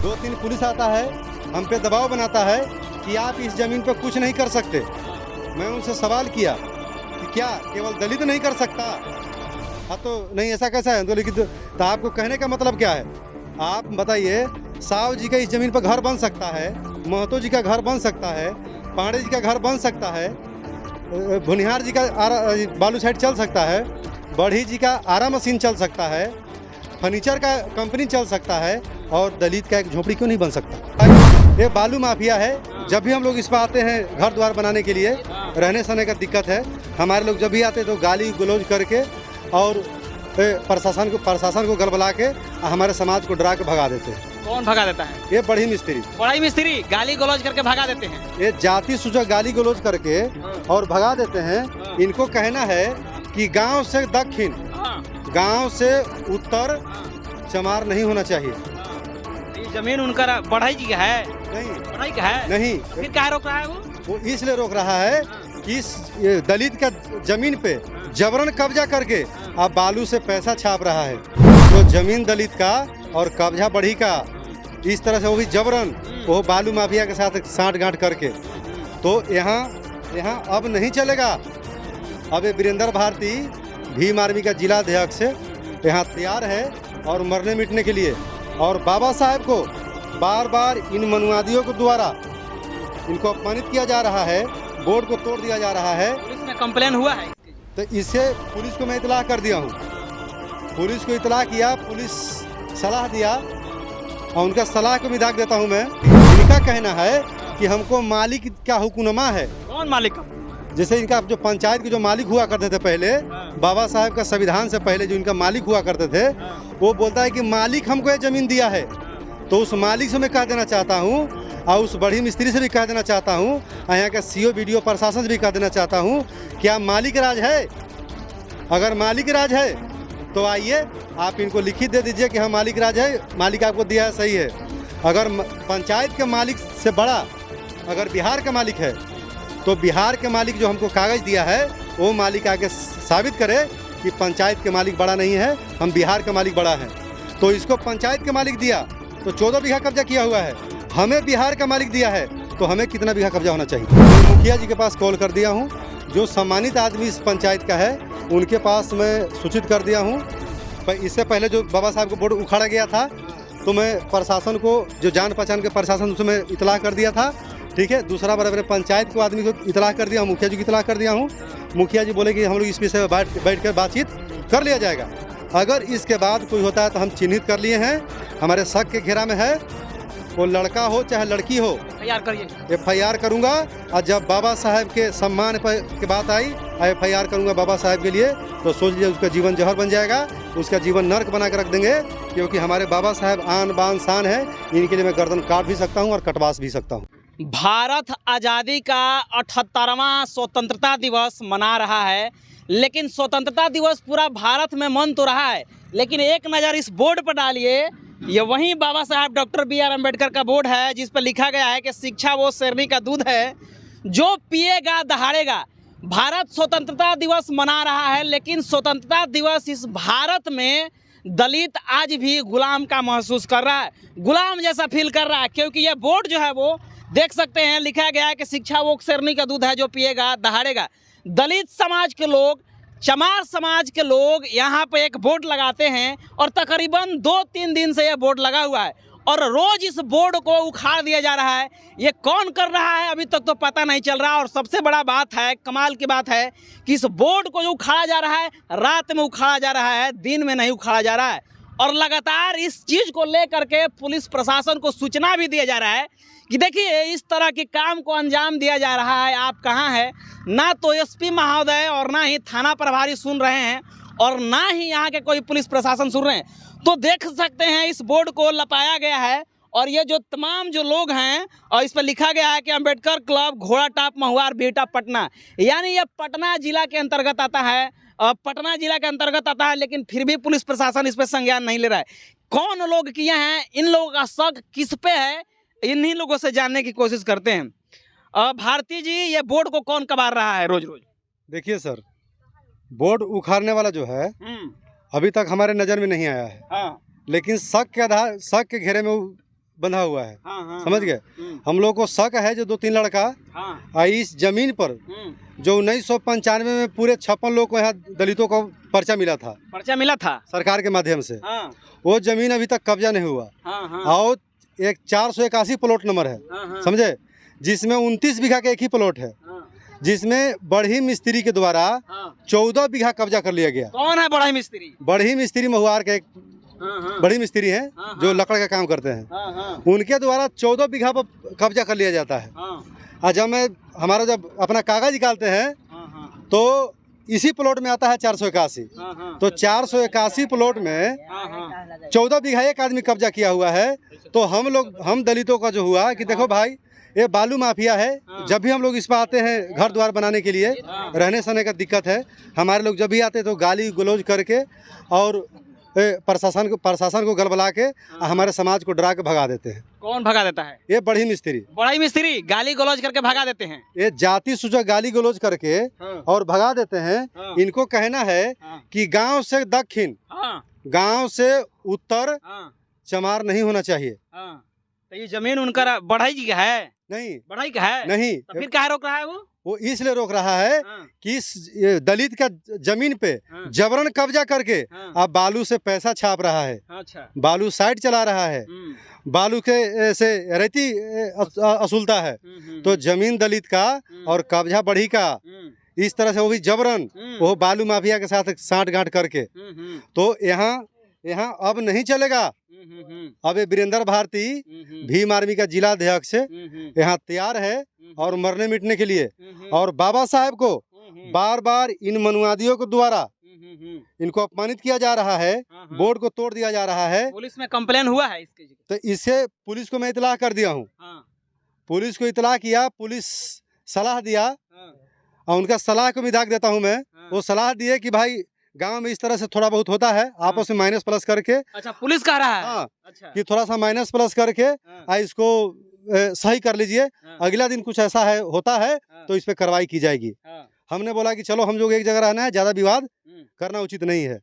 2-3 police आता है, हम पे दबाव बनाता है कि आप इस ज़मीन पर कुछ नहीं कर सकते। मैं उनसे सवाल किया कि क्या केवल दलित नहीं कर सकता? हाँ तो नहीं, ऐसा कैसा है? तो लेकिन तो आपको कहने का मतलब क्या है? आप बताइए, साव जी का इस ज़मीन पर घर बन सकता है, महतो जी का घर बन सकता है, पांडे जी का घर बन सकता है, भुनिहार जी का बालू साइड चल सकता है, बढ़ी जी का आरा मशीन चल सकता है, फर्नीचर का कंपनी चल सकता है, और दलित का एक झोपड़ी क्यों नहीं बन सकता? ये बालू माफिया है। जब भी हम लोग इस पर आते हैं घर द्वार बनाने के लिए, रहने सहने का दिक्कत है, हमारे लोग जब भी आते तो गाली गलौज करके और प्रशासन को गलबला के हमारे समाज को डरा के भगा देते हैं। कौन भगा देता है? ये बड़ी मिस्त्री गाली गलौज करके भगा देते हैं। ये जाति सूचक गाली गलौज करके और भगा देते हैं। इनको कहना है कि गांव से दक्षिण, गांव से उत्तर चमार नहीं होना चाहिए। ये जमीन उनका बढ़ई जी का है? नहीं, बढ़ई का है नहीं। फिर क्या रोक रहा है वो इसलिए रोक रहा है कि इस दलित का जमीन पे जबरन कब्जा करके अब बालू से पैसा छाप रहा है। तो जमीन दलित का और कब्जा बढ़ी का, इस तरह से वो भी जबरन, वो बालू माफिया के साथ साठ-गांठ करके, तो यहाँ अब नहीं चलेगा। अब ये वीरेंद्र भारती भीम आर्मी का जिला अध्यक्ष यहाँ तैयार है और मरने मिटने के लिए। और बाबा साहब को बार बार इन मनुवादियों के द्वारा इनको अपमानित किया जा रहा है, बोर्ड को तोड़ दिया जा रहा है। पुलिस में कंप्लेन हुआ है? तो इससे पुलिस को मैं इतला कर दिया हूँ, पुलिस को इतला किया, पुलिस सलाह दिया और उनका सलाह को भी दाग देता हूँ मैं। इनका कहना है कि हमको मालिक का हुक्मनामा है। कौन मालिक? जैसे इनका जो पंचायत के जो मालिक हुआ करते थे पहले, बाबा साहब का संविधान से पहले जो इनका मालिक हुआ करते थे, वो बोलता है कि मालिक हमको ये जमीन दिया है। तो उस मालिक से मैं कह देना चाहता हूँ और उस बड़ी मिस्त्री से भी कह देना चाहता हूँ, यहाँ का सीओ वीडियो प्रशासन से भी कह देना चाहता हूँ, क्या मालिक राज है? अगर मालिक राज है तो आइए आप इनको लिखित दे दीजिए कि हाँ मालिक राज है, मालिक आपको दिया है, सही है। अगर पंचायत के मालिक से बड़ा अगर बिहार का मालिक है, तो बिहार के मालिक जो हमको कागज़ दिया है, वो मालिक आके साबित करे कि पंचायत के मालिक बड़ा नहीं है, हम बिहार का मालिक बड़ा है। तो इसको पंचायत के मालिक दिया तो 14 बीघा कब्जा किया हुआ है, हमें बिहार का मालिक दिया है तो हमें कितना बीघा कब्जा होना चाहिए? मैं मुखिया जी के पास कॉल कर दिया हूँ, जो सम्मानित आदमी इस पंचायत का है उनके पास मैं सूचित कर दिया हूँ। पर इससे पहले जो बाबा साहब को बोर्ड उखाड़ा गया था, तो मैं प्रशासन को, जो जान पहचान के प्रशासन, उसमें मैं इतला कर दिया था। ठीक है, दूसरा बार अपने पंचायत को आदमी को इतला कर दिया, मुखिया जी को इतला कर दिया हूँ। मुखिया जी बोले कि हम लोग इस विषय में बैठ कर बातचीत कर लिया जाएगा। अगर इसके बाद कोई होता है तो हम चिन्हित कर लिए हैं, हमारे शक के घेरा में है, वो लड़का हो चाहे लड़की हो, FIR करूँगा। और जब बाबा साहब के सम्मान पर की बात आई, FIR करूँगा बाबा साहब के लिए, तो सोच लीजिए उसका जीवन जहर बन जाएगा, उसका जीवन नर्क बना कर रख देंगे। क्योंकि हमारे बाबा साहब आन बान शान है, इनके लिए मैं गर्दन काट भी सकता हूँ और कटवा भी सकता हूँ। भारत आज़ादी का 78वां स्वतंत्रता दिवस मना रहा है, लेकिन स्वतंत्रता दिवस पूरा भारत में मन तो रहा है, लेकिन एक नज़र इस बोर्ड पर डालिए। ये वही बाबा साहब डॉक्टर BR अम्बेडकर का बोर्ड है, जिस पर लिखा गया है कि शिक्षा वो शेरनी का दूध है, जो पिएगा दहाड़ेगा। भारत स्वतंत्रता दिवस मना रहा है, लेकिन स्वतंत्रता दिवस इस भारत में दलित आज भी गुलाम का महसूस कर रहा है, गुलाम जैसा फील कर रहा है। क्योंकि ये बोर्ड जो है वो देख सकते हैं, लिखा गया है कि शिक्षा वो शेरनी का दूध है, जो पिएगा दहाड़ेगा। दलित समाज के लोग, चमार समाज के लोग यहाँ पे एक बोर्ड लगाते हैं और तकरीबन 2-3 दिन से यह बोर्ड लगा हुआ है और रोज इस बोर्ड को उखाड़ दिया जा रहा है। ये कौन कर रहा है अभी तक तो पता नहीं चल रहा। और सबसे बड़ा बात है, कमाल की बात है कि इस बोर्ड को जो उखाड़ा जा रहा है, रात में उखाड़ा जा रहा है, दिन में नहीं उखाड़ा जा रहा है। और लगातार इस चीज़ को लेकर के पुलिस प्रशासन को सूचना भी दिया जा रहा है कि देखिए इस तरह के काम को अंजाम दिया जा रहा है, आप कहाँ हैं? ना तो SP महोदय और ना ही थाना प्रभारी सुन रहे हैं और ना ही यहाँ के कोई पुलिस प्रशासन सुन रहे हैं। तो देख सकते हैं इस बोर्ड को लपाया गया है और ये जो तमाम जो लोग हैं, और इस पर लिखा गया है कि अम्बेडकर क्लब, घोड़ा टाप, महुआर, बिहटा, पटना, यानी ये पटना जिला के अंतर्गत आता है। पटना जिला के अंतर्गत आता है, लेकिन फिर भी पुलिस प्रशासन इस पर संज्ञान नहीं ले रहा है। कौन लोग किए हैं, इन लोगों का शक किस पे है, इन्हीं लोगों से जानने की कोशिश करते हैं। भारती जी, ये बोर्ड को कौन कबार रहा है रोज रोज? देखिए सर, बोर्ड उखाड़ने वाला जो है अभी तक हमारे नज़र में नहीं आया है। हाँ। लेकिन शक के घेरे में बंधा हुआ है। हाँ, समझ गए। हम लोग को शक है जो 2-3 लड़का इस जमीन पर जो 1995 में पूरे 56 लोग को यहाँ दलितों को पर्चा मिला था सरकार के माध्यम से, वो जमीन अभी तक कब्जा नहीं हुआ। और एक 481 प्लॉट नंबर है, समझे, जिसमें 29 बीघा का एक ही प्लॉट है, जिसमें बढ़ी मिस्त्री के द्वारा 14 बीघा कब्जा कर लिया गया। कौन है बढ़ई मिस्त्री? बढ़ी मिस्त्री महुआर के एक बड़ी मिस्त्री हैं जो लकड़ का काम करते हैं, उनके द्वारा 14 बीघा पर कब्जा कर लिया जाता है। और जब अपना कागज निकालते हैं तो इसी प्लॉट में आता है 481। तो 481 प्लॉट में 14 बीघा एक आदमी कब्जा किया हुआ है। तो हम दलितों का जो हुआ कि देखो भाई, ये बालू माफिया है। जब भी हम लोग इस पर आते हैं घर द्वार बनाने के लिए, रहने सहने का दिक्कत है, हमारे लोग जब भी आते हैं तो गाली गलौज करके और प्रशासन को गलबला के हमारे समाज को डरा के भगा देते हैं। कौन भगा देता है? ये बढ़ी मिस्त्री गाली गलौज करके भगा देते हैं। ये जाति सूचक गाली गलौज करके और भगा देते हैं। इनको कहना है कि गांव से दक्षिण, गांव से उत्तर चमार नहीं होना चाहिए। तो ये जमीन उनका बढ़ई जी का है? नहीं, बढ़ई का है नहीं। तो फिर काहे रोक रहा है वो इसलिए रोक रहा है कि इस दलित का जमीन पे जबरन कब्जा करके अब बालू से पैसा छाप रहा है। अच्छा। बालू साइड चला रहा है, बालू के से रेती असूलता है। तो जमीन दलित का और कब्जा बढ़ी का, इस तरह से वो भी जबरन वो बालू माफिया के साथ साठ-गांठ करके। तो यहाँ अब नहीं चलेगा। अब ये वीरेंद्र भारती भीम आर्मी का जिला अध्यक्ष यहाँ तैयार है और मरने मिटने के लिए। और बाबा साहेब को बार बार इन मनुवादियों के द्वारा इनको अपमानित किया जा रहा है, बोर्ड को तोड़ दिया जा रहा है। पुलिस में कंप्लेन हुआ है इसके? तो इसे पुलिस को मैं इतला कर दिया हूँ। पुलिस को इतला किया, पुलिस सलाह दिया और उनका सलाह को भी दाग देता हूँ मैं। वो सलाह दिए कि भाई गांव में इस तरह से थोड़ा बहुत होता है, आपस में माइनस प्लस करके। अच्छा, पुलिस कह रहा है? हाँ, अच्छा। कि थोड़ा सा माइनस प्लस करके इसको सही कर लीजिए। अगला दिन कुछ ऐसा होता है तो इस पे कार्रवाई की जाएगी। हमने बोला कि चलो हम लोग एक जगह रहना है, ज्यादा विवाद करना उचित नहीं है।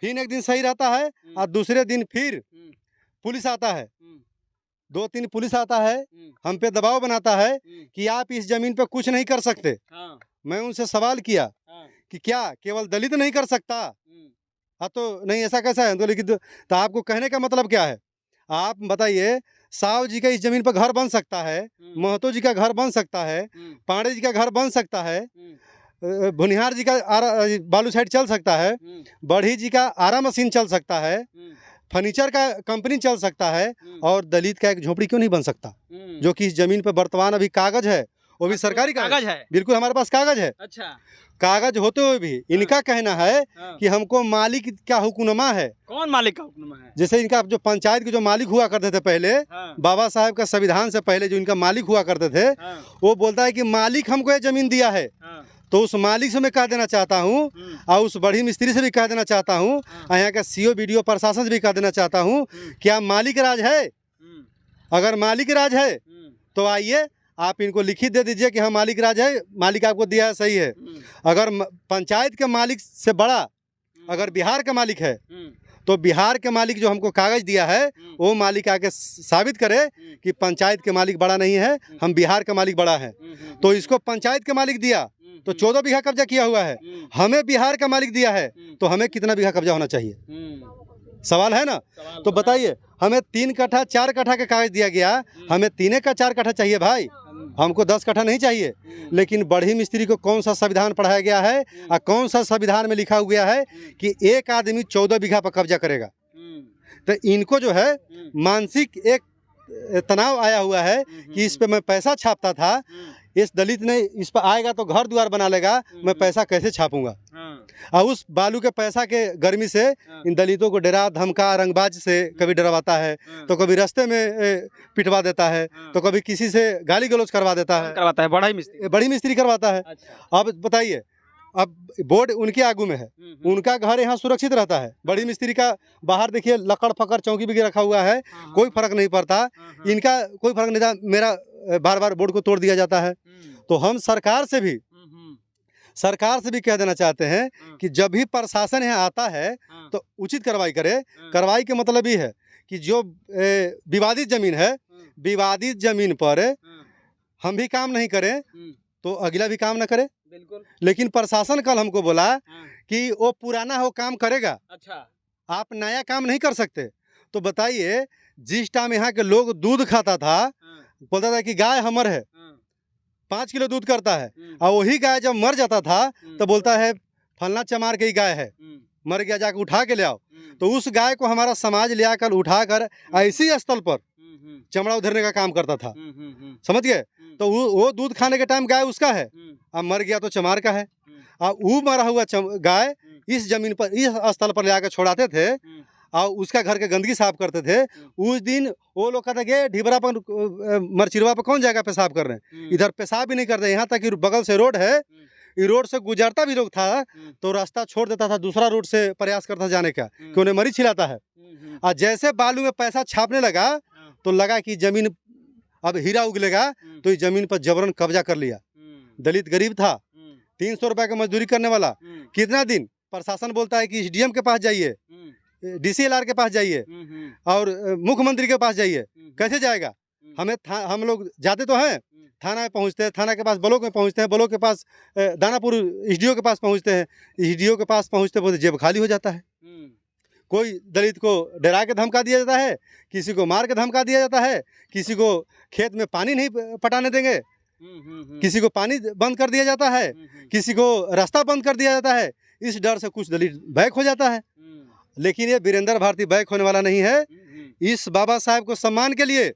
फिर एक दिन सही रहता है और दूसरे दिन फिर पुलिस आता है, 2-3 पुलिस आता है, हम पे दबाव बनाता है कि आप इस जमीन पे कुछ नहीं कर सकते। मैं उनसे सवाल किया कि क्या केवल दलित नहीं कर सकता? हाँ, तो नहीं, ऐसा कैसा है? तो लेकिन तो आपको कहने का मतलब क्या है? आप बताइए, साव जी का इस जमीन पर घर बन सकता है, महतो जी का घर बन सकता है, पांडे जी का घर बन सकता है, भुनिहार जी का बालू साइड चल सकता है, बढ़ी जी का आरा मशीन चल सकता है, फर्नीचर का कंपनी चल सकता है, और दलित का एक झोपड़ी क्यों नहीं बन सकता? जो कि इस जमीन पर वर्तमान अभी कागज है, वो भी सरकारी कागज है। बिल्कुल, हमारे पास कागज है। अच्छा। कागज होते हुए भी इनका कहना है कि हमको मालिक का हुक्मनामा है। कौन मालिक का हुक्मनामा है? जैसे इनका जो पंचायत के जो मालिक हुआ करते थे पहले, बाबा साहेब का संविधान से पहले जो इनका मालिक हुआ करते थे, वो बोलता है कि मालिक हमको ये जमीन दिया है। तो उस मालिक से मैं कह देना चाहता हूँ और उस बड़ी मिस्त्री से भी कह देना चाहता हूँ, यहाँ का सीओ बीडीओ प्रशासन से भी कह देना चाहता हूँ, क्या मालिक राज है? अगर मालिक राज है तो आइए, आप इनको लिखित दे दीजिए कि हाँ मालिक राज है, मालिक आपको दिया है, सही है। अगर पंचायत के मालिक से बड़ा अगर बिहार का मालिक है, तो बिहार के मालिक जो हमको कागज दिया है, वो मालिक आके साबित करे कि पंचायत के मालिक बड़ा नहीं है, हम बिहार का मालिक बड़ा है। तो इसको पंचायत के मालिक दिया तो 14 बीघा कब्जा किया हुआ है, हमें बिहार का मालिक दिया है तो हमें कितना बीघा कब्जा होना चाहिए? सवाल है ना? तो बताइए, हमें 3 कट्ठा 4 कट्ठा का कागज दिया गया, हमें 3 का 4 कट्ठा चाहिए भाई, हमको 10 कट्ठा नहीं चाहिए। लेकिन बढ़ी मिस्त्री को कौन सा संविधान पढ़ाया गया है और कौन सा संविधान में लिखा हुआ है कि एक आदमी 14 बीघा पर कब्जा करेगा? तो इनको जो है मानसिक एक तनाव आया हुआ है कि इस पे मैं पैसा छापता था, इस दलित ने इस पर आएगा तो घर द्वार बना लेगा, मैं पैसा कैसे छापूंगा? और उस बालू के पैसा के गर्मी से इन दलितों को डरा धमका रंगबाज से कभी डरवाता है, तो कभी रास्ते में पिटवा देता है, तो कभी किसी से गाली गलौज करवा देता है, बड़ी मिस्त्री करवाता है। अब बताइए, अब बोर्ड उनके आगू में है, उनका घर यहाँ सुरक्षित रहता है, बड़ी मिस्त्री का बाहर देखिए लकड़ फकड़ चौकी भी रखा हुआ है, कोई फर्क नहीं पड़ता, इनका कोई फर्क नहीं था, मेरा बार बार बोर्ड को तोड़ दिया जाता है। तो हम सरकार से भी कह देना चाहते हैं कि जब भी प्रशासन यहाँ आता है तो उचित कार्रवाई करे। कार्रवाई के मतलब ये है कि जो विवादित जमीन है, विवादित जमीन पर हम भी काम नहीं करें तो अगला भी काम ना करे। बिल्कुल। लेकिन प्रशासन कल हमको बोला कि वो पुराना हो काम करेगा, अच्छा। आप नया काम नहीं कर सकते। तो बताइए, जिस टाइम यहाँ के लोग दूध खाता था, बोलता था कि गाय हमर है, 5 किलो दूध करता है, और वही गाय जब मर जाता था तो बोलता है फलना चमार की गाय है, मर गया, जाकर उठा के ले आओ। तो उस गाय को हमारा समाज ले आकर उठाकर ऐसी स्थल पर चमड़ा उधरने का काम करता था, समझ गए। तो वो दूध खाने के टाइम गाय उसका है, अब मर गया तो चमार का है। अब वो मरा हुआ गाय इस जमीन पर, इस स्थल पर ले आकर छोड़ाते थे और उसका घर के गंदगी साफ करते थे। उस दिन वो लोग कहते कि ढिबरा पर, मरचिरवा पर कौन जाएगा पेशाब कर रहे हैं, इधर पेशाब भी नहीं करते। यहाँ तक कि बगल से रोड है, ये रोड से गुजरता भी लोग था तो रास्ता छोड़ देता था, दूसरा रोड से प्रयास करता जाने का, कि उन्हें मरीज खिलाता है। और जैसे बालू में पैसा छापने लगा तो लगा कि जमीन अब हीरा उगलेगा, तो इस जमीन पर जबरन कब्जा कर लिया। दलित गरीब था, 300 रुपए का मजदूरी करने वाला, कितना दिन प्रशासन बोलता है कि एसडीएम के पास जाइए, डीसीएलआर के पास जाइए और मुख्यमंत्री के पास जाइए। कैसे जाएगा? हम लोग जाते तो हैं, थाना में पहुंचते हैं, थाना के पास ब्लॉक में पहुंचते हैं, ब्लॉक के पास दानापुर एसडीओ के पास पहुंचते हैं, एसडीओ के पास पहुंचते जेब खाली हो जाता है। कोई दलित को डरा के धमका दिया जाता है, किसी को मार के धमका दिया जाता है, किसी को खेत में पानी नहीं पटाने देंगे, किसी को पानी बंद कर दिया जाता है, किसी को रास्ता बंद कर दिया जाता है। इस डर से कुछ दलित बैक हो जाता है। लेकिन ये वीरेंद्र भारती बैक होने वाला नहीं है। इस बाबा साहेब को सम्मान के लिए,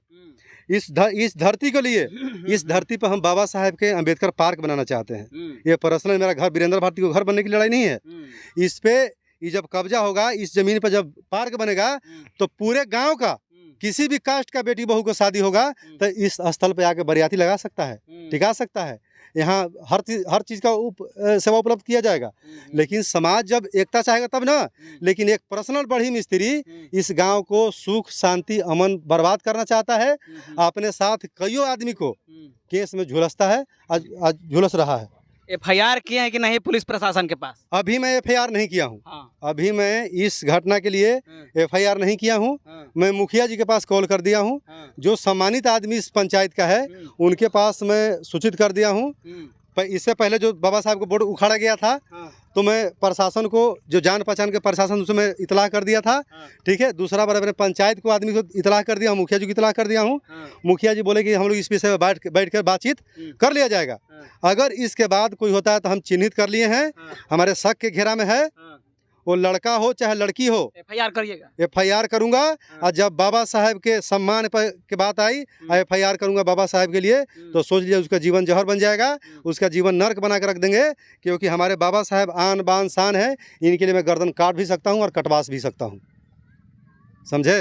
इस धरती के लिए, इस धरती पर हम बाबा साहेब के अंबेडकर पार्क बनाना चाहते हैं। ये पर्सनल मेरा घर, वीरेंद्र भारती को घर बनने की लड़ाई नहीं है। इस पे ये जब कब्जा होगा, इस जमीन पर जब पार्क बनेगा तो पूरे गांव का किसी भी कास्ट का बेटी बहू को शादी होगा तो इस स्थल पे आके बरियाती लगा सकता है, टिका सकता है। यहाँ हर चीज़ का सेवा उपलब्ध किया जाएगा। लेकिन समाज जब एकता चाहेगा तब ना। लेकिन एक पर्सनल बड़ी मिस्त्री इस गांव को सुख शांति अमन बर्बाद करना चाहता है, अपने साथ कईयों आदमी को केस में झुलसता है, आज झुलस रहा है। एफआईआर किए हैं कि नहीं पुलिस प्रशासन के पास? अभी मैं एफआईआर नहीं किया हूँ। हाँ। अभी मैं इस घटना के लिए एफआईआर नहीं किया हूँ। मैं मुखिया जी के पास कॉल कर दिया हूँ। जो सम्मानित आदमी इस पंचायत का है उनके पास मैं सूचित कर दिया हूँ। इससे पहले जो बाबा साहब को बोर्ड उखाड़ा गया था तो मैं प्रशासन को, जो जान पहचान के प्रशासन, उसे मैं इतला कर दिया था। ठीक है। दूसरा बार अपने पंचायत को आदमी को इतला कर दिया, मुखिया जी को इतला कर दिया हूँ। मुखिया जी बोले कि हम लोग इस विषय में बैठ कर बातचीत कर लिया जाएगा। अगर इसके बाद कोई होता है तो हम चिन्हित कर लिए हैं, हमारे शक के घेरा में है, वो लड़का हो चाहे लड़की हो, एफआईआर करिएगा। एफआईआर करूंगा। और जब बाबा साहेब के सम्मान पर की बात आई, एफआईआर करूंगा बाबा साहेब के लिए, तो सोच लीजिए उसका जीवन जहर बन जाएगा, उसका जीवन नर्क बना कर रख देंगे। क्योंकि हमारे बाबा साहेब आन बान शान है, इनके लिए मैं गर्दन काट भी सकता हूं और कटवा भी सकता हूं। समझे?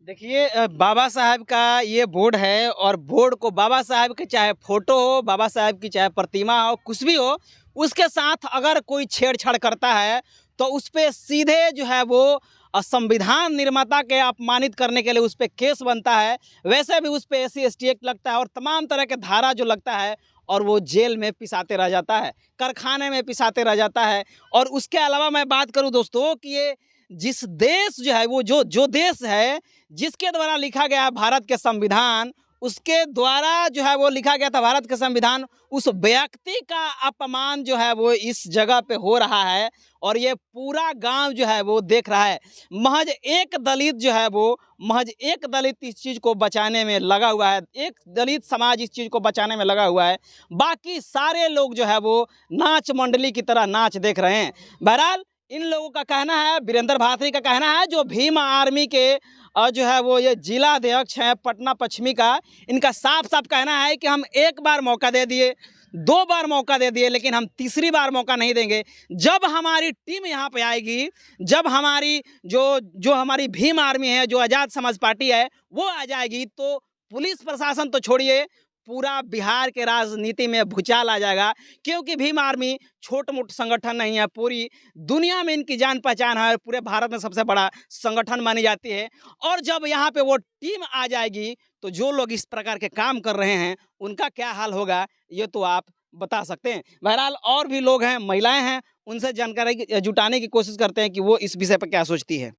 देखिए, बाबा साहब का ये बोर्ड है और बोर्ड को बाबा साहब के चाहे फोटो हो, बाबा साहब की चाहे प्रतिमा हो, कुछ भी हो, उसके साथ अगर कोई छेड़छाड़ करता है तो उस पर सीधे जो है वो संविधान निर्माता के अपमानित करने के लिए उस पर केस बनता है। वैसे भी उस पर SC ST एक्ट लगता है और तमाम तरह के धारा जो लगता है, और वो जेल में पिसाते रह जाता है, कारखाने में पिसाते रह जाता है। और उसके अलावा मैं बात करूं दोस्तों कि ये जिस देश जो है, वो जो देश है जिसके द्वारा लिखा गया है भारत के संविधान, उसके द्वारा जो है वो लिखा गया था भारत का संविधान, उस व्यक्ति का अपमान जो है वो इस जगह पे हो रहा है। और ये पूरा गांव जो है वो देख रहा है। महज एक दलित जो है वो, महज एक दलित इस चीज़ को बचाने में लगा हुआ है, एक दलित समाज इस चीज़ को बचाने में लगा हुआ है। बाकी सारे लोग जो है वो नाच मंडली की तरह नाच देख रहे हैं। बहरहाल इन लोगों का कहना है, वीरेंद्र भारती का कहना है, जो भीम आर्मी के जो है वो ये जिला अध्यक्ष हैं पटना पश्चिमी का, इनका साफ साफ कहना है कि हम एक बार मौका दे दिए, 2 बार मौका दे दिए, लेकिन हम तीसरी बार मौका नहीं देंगे। जब हमारी टीम यहाँ पे आएगी, जब हमारी जो हमारी भीम आर्मी है, जो आज़ाद समाज पार्टी है, वो आ जाएगी, तो पुलिस प्रशासन तो छोड़िए, पूरा बिहार के राजनीति में भूचाल आ जाएगा। क्योंकि भीम आर्मी छोट मोट संगठन नहीं है, पूरी दुनिया में इनकी जान पहचान है, पूरे भारत में सबसे बड़ा संगठन मानी जाती है। और जब यहाँ पे वो टीम आ जाएगी तो जो लोग इस प्रकार के काम कर रहे हैं उनका क्या हाल होगा, ये तो आप बता सकते हैं। बहरहाल और भी लोग हैं, महिलाएं हैं, उनसे जानकारी जुटाने की कोशिश करते हैं कि वो इस विषय पर क्या सोचती है।